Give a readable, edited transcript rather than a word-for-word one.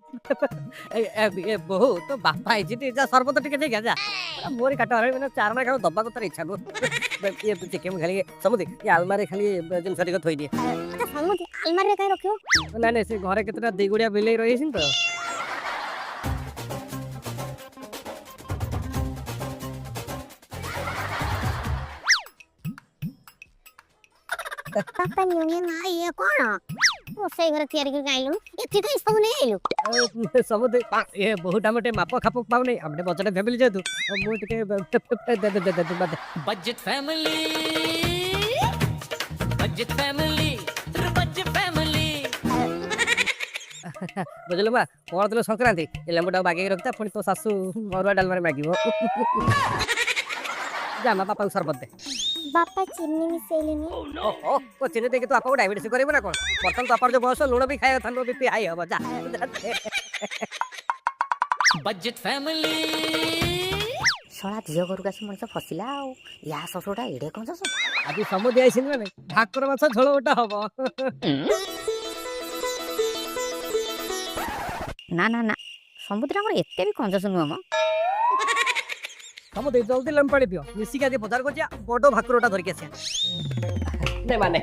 ए बहु तो बापा आइछि जा सरबत टिके दे जा मोरी काट हरे मैंने चारणा खाऊ दबा को तर इच्छा को ये चिके में खाली समुदी ये अलमारी खाली जिन सरी को थोई दिए अच्छा समुदी अलमारी रे काई रखियो ना ना से घरे केतरा देगुड़िया बिलेई रही छिन तो पापा यूनियन आ ये कोन रोसई घर तैयारी कर आइलु एथि कई सब नै आइलु समुदी ये बहुत हमटे माप खाप पाउ नहीं हमने बचने फैमिली जेतु मु टिके दे budget family budget family budget family बुझलो बा कोन दिलो संक्रांति ए लेंबुटा बागे रखता पुनी तो सासू मरुआ डालमारे मागिबो जा मा पापा सरबत दे बापा चीनी मिसेलेनी ओ को चिन्ह देके तो आपको डायबिटीज करेबो ना कोन बर्तन तो अपर जो बयस लुण भी खाए था बीपी हाई हो जा बजट फैमिली सळा झियो घर का मनुष्य फसिला या ससुरटा एडे कौन ससुर आज समुद्र आइसिन माने भाकर माछ झोल ओटा हबो ना ना ना समुद्र हमर एते भी कंजस नुह म समुद्र जल्दी लम पड़ी पियो मिसी के बाजार को जा बडो भाकरोटा धर के आसे ने माने